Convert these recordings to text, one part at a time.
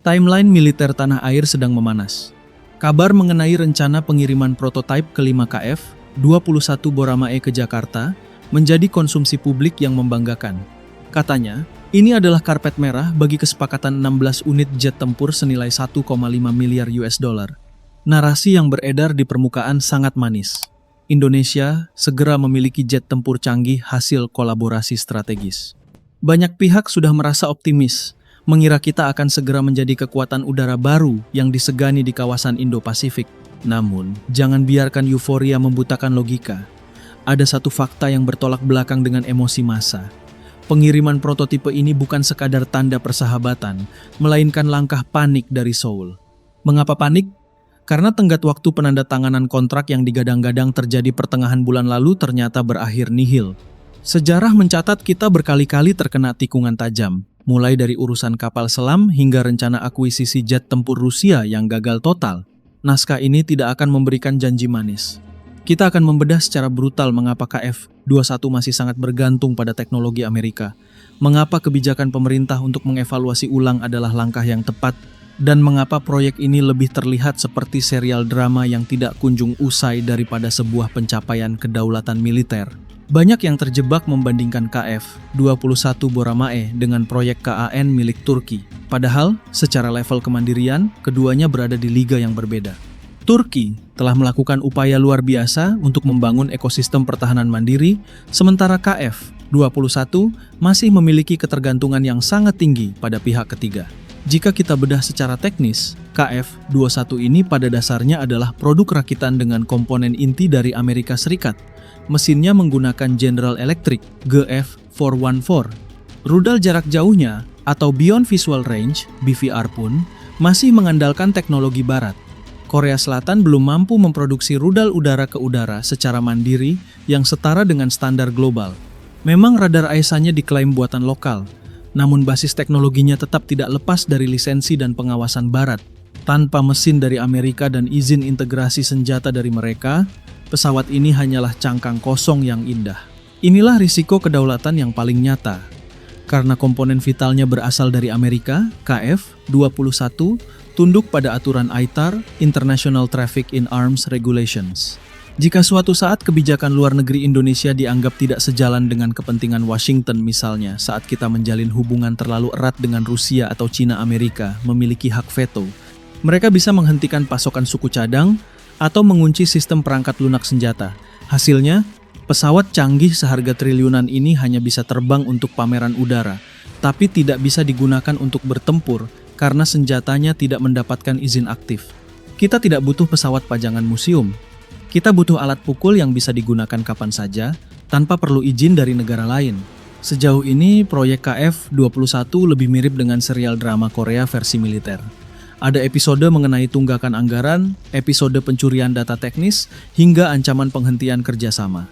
Timeline militer tanah air sedang memanas. Kabar mengenai rencana pengiriman prototipe kelima KF-21 Boramae ke Jakarta menjadi konsumsi publik yang membanggakan. Katanya, ini adalah karpet merah bagi kesepakatan 16 unit jet tempur senilai 1,5 miliar US dollar. Narasi yang beredar di permukaan sangat manis. Indonesia segera memiliki jet tempur canggih hasil kolaborasi strategis. Banyak pihak sudah merasa optimis, mengira kita akan segera menjadi kekuatan udara baru yang disegani di kawasan Indo-Pasifik. Namun, jangan biarkan euforia membutakan logika. Ada satu fakta yang bertolak belakang dengan emosi massa. Pengiriman prototipe ini bukan sekadar tanda persahabatan, melainkan langkah panik dari Seoul. Mengapa panik? Karena tenggat waktu penandatanganan kontrak yang digadang-gadang terjadi pertengahan bulan lalu ternyata berakhir nihil. Sejarah mencatat kita berkali-kali terkena tikungan tajam, mulai dari urusan kapal selam hingga rencana akuisisi jet tempur Rusia yang gagal total. Naskah ini tidak akan memberikan janji manis. Kita akan membedah secara brutal mengapa KF-21 masih sangat bergantung pada teknologi Amerika, mengapa kebijakan pemerintah untuk mengevaluasi ulang adalah langkah yang tepat, dan mengapa proyek ini lebih terlihat seperti serial drama yang tidak kunjung usai daripada sebuah pencapaian kedaulatan militer. Banyak yang terjebak membandingkan KF-21 Boramae dengan proyek KAN milik Turki. Padahal, secara level kemandirian, keduanya berada di liga yang berbeda. Turki telah melakukan upaya luar biasa untuk membangun ekosistem pertahanan mandiri, sementara KF-21 masih memiliki ketergantungan yang sangat tinggi pada pihak ketiga. Jika kita bedah secara teknis, KF-21 ini pada dasarnya adalah produk rakitan dengan komponen inti dari Amerika Serikat. Mesinnya menggunakan General Electric GF414. Rudal jarak jauhnya atau Beyond Visual Range (BVR) pun masih mengandalkan teknologi barat. Korea Selatan belum mampu memproduksi rudal udara ke udara secara mandiri yang setara dengan standar global. Memang radar AESA-nya diklaim buatan lokal, namun basis teknologinya tetap tidak lepas dari lisensi dan pengawasan barat. Tanpa mesin dari Amerika dan izin integrasi senjata dari mereka, pesawat ini hanyalah cangkang kosong yang indah. Inilah risiko kedaulatan yang paling nyata. Karena komponen vitalnya berasal dari Amerika, KF-21 tunduk pada aturan ITAR, International Traffic in Arms Regulations. Jika suatu saat kebijakan luar negeri Indonesia dianggap tidak sejalan dengan kepentingan Washington misalnya saat kita menjalin hubungan terlalu erat dengan Rusia atau Cina, Amerika memiliki hak veto. Mereka bisa menghentikan pasokan suku cadang atau mengunci sistem perangkat lunak senjata. Hasilnya, pesawat canggih seharga triliunan ini hanya bisa terbang untuk pameran udara, tapi tidak bisa digunakan untuk bertempur karena senjatanya tidak mendapatkan izin aktif. Kita tidak butuh pesawat pajangan museum. Kita butuh alat pukul yang bisa digunakan kapan saja, tanpa perlu izin dari negara lain. Sejauh ini, proyek KF-21 lebih mirip dengan serial drama Korea versi militer. Ada episode mengenai tunggakan anggaran, episode pencurian data teknis, hingga ancaman penghentian kerjasama.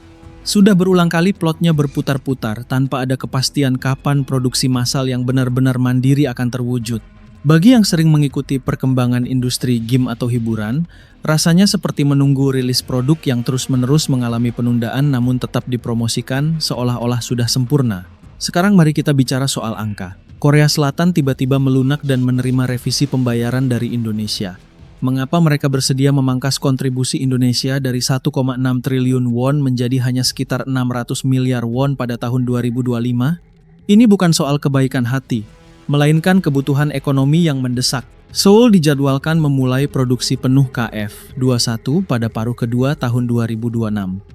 Sudah berulang kali plotnya berputar-putar tanpa ada kepastian kapan produksi massal yang benar-benar mandiri akan terwujud. Bagi yang sering mengikuti perkembangan industri game atau hiburan, rasanya seperti menunggu rilis produk yang terus-menerus mengalami penundaan namun tetap dipromosikan seolah-olah sudah sempurna. Sekarang mari kita bicara soal angka. Korea Selatan tiba-tiba melunak dan menerima revisi pembayaran dari Indonesia. Mengapa mereka bersedia memangkas kontribusi Indonesia dari 1,6 triliun won menjadi hanya sekitar 600 miliar won pada tahun 2025? Ini bukan soal kebaikan hati, melainkan kebutuhan ekonomi yang mendesak. Seoul dijadwalkan memulai produksi penuh KF-21 pada paruh kedua tahun 2026.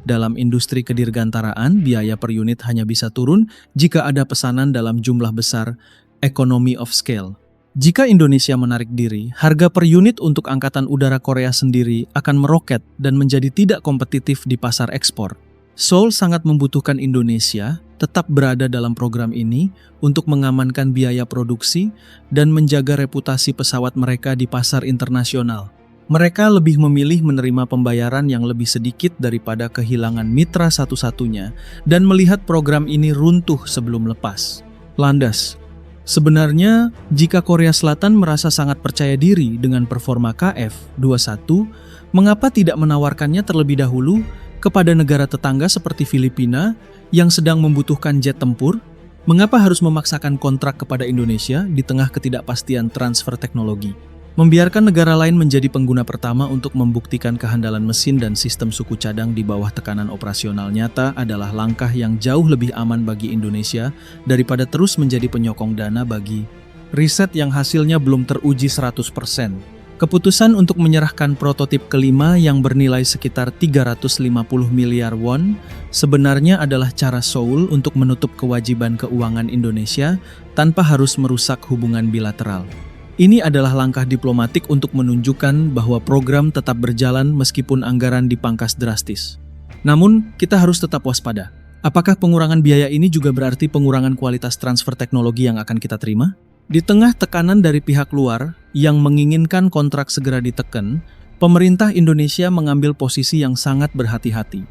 Dalam industri kedirgantaraan, biaya per unit hanya bisa turun jika ada pesanan dalam jumlah besar, economy of scale. Jika Indonesia menarik diri, harga per unit untuk Angkatan Udara Korea sendiri akan meroket dan menjadi tidak kompetitif di pasar ekspor. Seoul sangat membutuhkan Indonesia tetap berada dalam program ini untuk mengamankan biaya produksi dan menjaga reputasi pesawat mereka di pasar internasional. Mereka lebih memilih menerima pembayaran yang lebih sedikit daripada kehilangan mitra satu-satunya dan melihat program ini runtuh sebelum lepas. Landas. Sebenarnya, jika Korea Selatan merasa sangat percaya diri dengan performa KF-21, mengapa tidak menawarkannya terlebih dahulu kepada negara tetangga seperti Filipina yang sedang membutuhkan jet tempur? Mengapa harus memaksakan kontrak kepada Indonesia di tengah ketidakpastian transfer teknologi? Membiarkan negara lain menjadi pengguna pertama untuk membuktikan kehandalan mesin dan sistem suku cadang di bawah tekanan operasional nyata adalah langkah yang jauh lebih aman bagi Indonesia daripada terus menjadi penyokong dana bagi riset yang hasilnya belum teruji 100%. Keputusan untuk menyerahkan prototip kelima yang bernilai sekitar 350 miliar won sebenarnya adalah cara Seoul untuk menutup kewajiban keuangan Indonesia tanpa harus merusak hubungan bilateral. Ini adalah langkah diplomatik untuk menunjukkan bahwa program tetap berjalan meskipun anggaran dipangkas drastis. Namun, kita harus tetap waspada. Apakah pengurangan biaya ini juga berarti pengurangan kualitas transfer teknologi yang akan kita terima? Di tengah tekanan dari pihak luar yang menginginkan kontrak segera diteken, pemerintah Indonesia mengambil posisi yang sangat berhati-hati.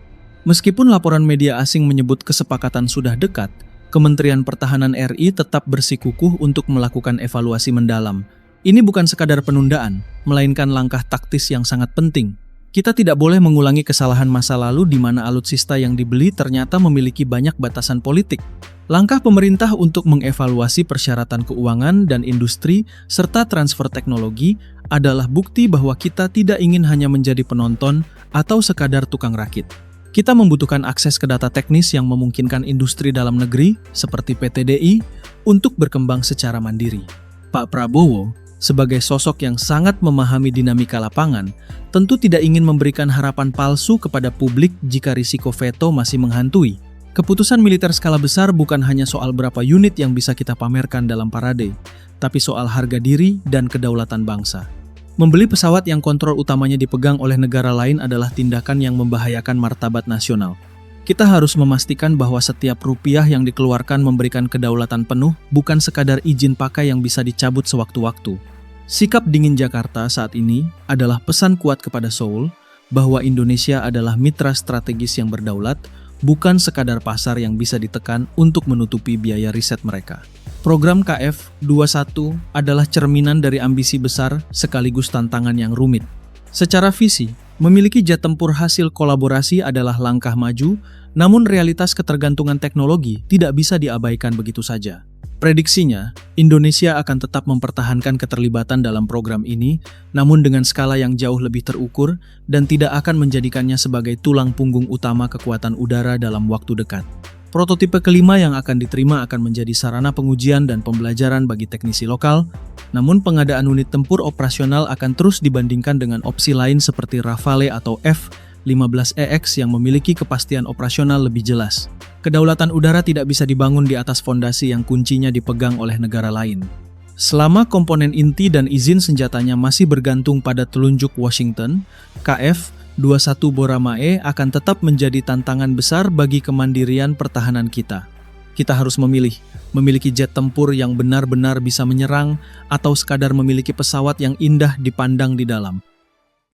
Meskipun laporan media asing menyebut kesepakatan sudah dekat, Kementerian Pertahanan RI tetap bersikukuh untuk melakukan evaluasi mendalam. Ini bukan sekadar penundaan, melainkan langkah taktis yang sangat penting. Kita tidak boleh mengulangi kesalahan masa lalu di mana alutsista yang dibeli ternyata memiliki banyak batasan politik. Langkah pemerintah untuk mengevaluasi persyaratan keuangan dan industri serta transfer teknologi adalah bukti bahwa kita tidak ingin hanya menjadi penonton atau sekadar tukang rakit. Kita membutuhkan akses ke data teknis yang memungkinkan industri dalam negeri, seperti PTDI, untuk berkembang secara mandiri. Pak Prabowo, sebagai sosok yang sangat memahami dinamika lapangan, tentu tidak ingin memberikan harapan palsu kepada publik jika risiko veto masih menghantui. Keputusan militer skala besar bukan hanya soal berapa unit yang bisa kita pamerkan dalam parade, tapi soal harga diri dan kedaulatan bangsa. Membeli pesawat yang kontrol utamanya dipegang oleh negara lain adalah tindakan yang membahayakan martabat nasional. Kita harus memastikan bahwa setiap rupiah yang dikeluarkan memberikan kedaulatan penuh, bukan sekadar izin pakai yang bisa dicabut sewaktu-waktu. Sikap dingin Jakarta saat ini adalah pesan kuat kepada Seoul bahwa Indonesia adalah mitra strategis yang berdaulat, bukan sekadar pasar yang bisa ditekan untuk menutupi biaya riset mereka. Program KF-21 adalah cerminan dari ambisi besar sekaligus tantangan yang rumit. Secara visi, memiliki jet tempur hasil kolaborasi adalah langkah maju, namun realitas ketergantungan teknologi tidak bisa diabaikan begitu saja. Prediksinya, Indonesia akan tetap mempertahankan keterlibatan dalam program ini, namun dengan skala yang jauh lebih terukur dan tidak akan menjadikannya sebagai tulang punggung utama kekuatan udara dalam waktu dekat. Prototipe kelima yang akan diterima akan menjadi sarana pengujian dan pembelajaran bagi teknisi lokal, namun pengadaan unit tempur operasional akan terus dibandingkan dengan opsi lain seperti Rafale atau F-15EX yang memiliki kepastian operasional lebih jelas. Kedaulatan udara tidak bisa dibangun di atas fondasi yang kuncinya dipegang oleh negara lain. Selama komponen inti dan izin senjatanya masih bergantung pada telunjuk Washington, KF-21 Boramae akan tetap menjadi tantangan besar bagi kemandirian pertahanan kita. Kita harus memiliki jet tempur yang benar-benar bisa menyerang atau sekadar memiliki pesawat yang indah dipandang di dalam.